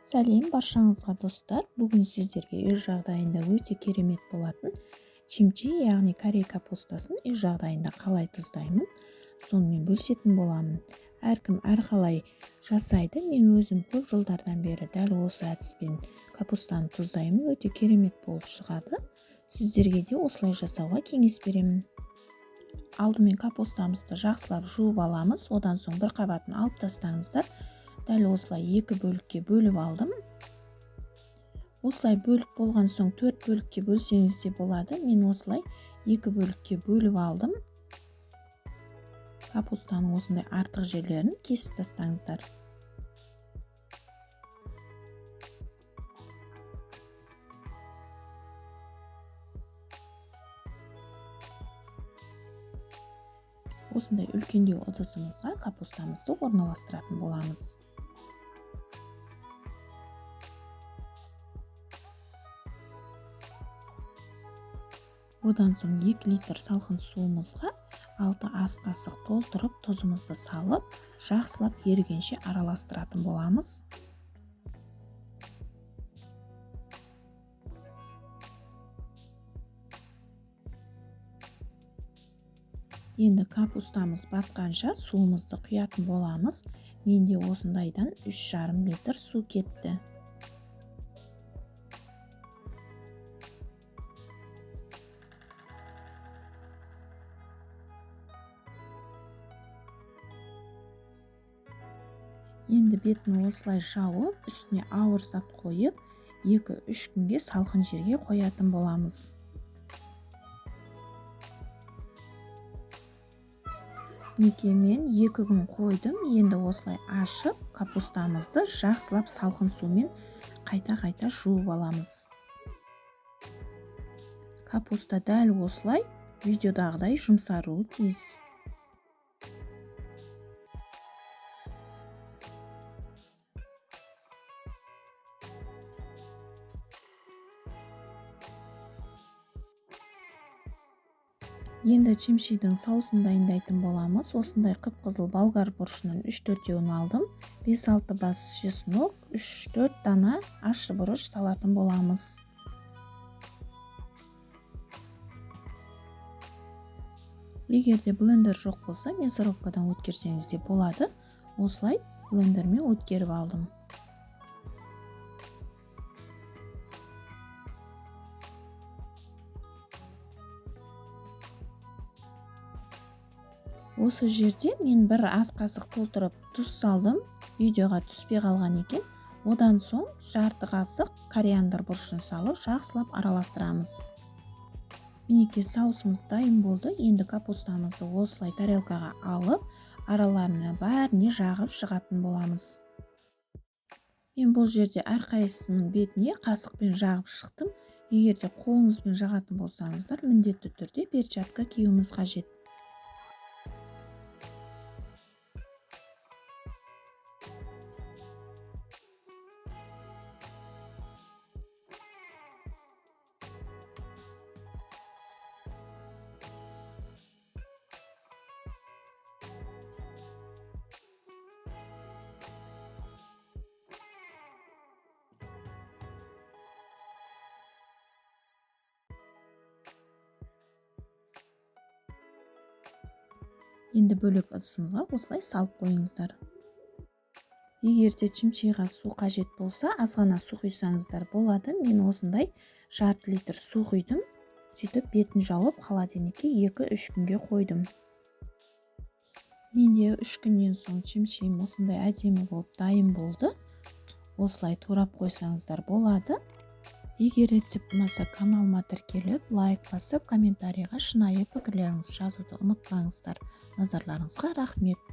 Сәлем баршаңызға достар. Бүгін сіздерге үй жағдайында өте керемет болатын чимчи, яғни корей капустасын үй жағдайында қалай тұздаймын, сонымен бөлісетін боламын. Әркім әрқалай жасайды. Мен өзім көп жылдардан бері дәл осы әдіспен капустаны тұздаймын. Өте керемет болып шығады. Сіздерге де осылай жасауға кеңес беремін. Алдымен капустамызды жақсылап жуып аламыз. Одан соң бір қабатын алып тастаңыздар. Дәл осылай екі бөлікке бөліп алдым. Осылай бөлік болған соң 4 бөлікке бөлсеңіз де болады. Мен осылай екі бөлікке бөліп алдым. Капустаның осындай артық жерлерін кесіп тастаңыздар. Осындай үлкендеу ыдысымызға капустамызды орналастыратын боламыз. Одан соң 2 литр салқын суымызға 6 ас қасық толтырып, тұзымызды салып, жақсылап ерігенше араластыратын боламыз. Енді капустамыз батқанша суымызды құятын боламыз. Менде осындайдан 3,5 литр су кетті. Енді бетін осылай жауып, үстіне ауыр зат қойып, 2-3 күнге салқын жерге қоятын боламыз. Мен 2 күн қойдым. Енді осылай ашып, капустамызды жақсылап салқын сумен қайта-қайта жуып аламыз. Капуста дәл осылай видеодағыдай жұмсаруы тиіс. Енді чимчидің соусын дайындайтын боламыз. Осындай қып-қызыл болгар бұрышының 3-4-еуін алдым. 5-6 бас чеснок, 3-4 дана ащы бұрыш салатын боламыз. Егер де блендер жоқ болса, мясорубкадан өткерсеңіз де болады. Осылай блендермен өткеріп алдым. Осы жерде мен бір ас қасық толтырып тұз салдым. Видеоға түспей қалған екен. Одан соң жарты қасық кориандр бұрышын салып, жақсылап араластырамыз. Мінекей соусымыз дайын болды. Енді капустамызды осылай тарелкаға алып, араларына бәріне жағып шығатын боламыз. Мен бұл жерде әрқайсысының бетіне қасықпен жағып шықтым. Егер де қолыңызбен жағатын болсаңыздар, міндетті түрде перчатка киюіміз қажет. Енді бөлек ыдысымызға осылай салып қойыңыздар. Егер де чимчиға су қажет болса, азғана су құйсаңыздар болады. Мен осындай жарты литр су құйдым. Сөйтіп бетін жауып, холодильникке 2-3 күнге қойдым. Менде 3 күннен соң чимчиім осындай әдемі болып дайын болды. Осылай турап қойсаңыздар болады. Егер рецепт ұнаса, каналыма тіркеліп, лайк басып, комментарийға шынайы пікірлеріңізді жазуды ұмытпаңыздар. Назарларыңызға рахмет.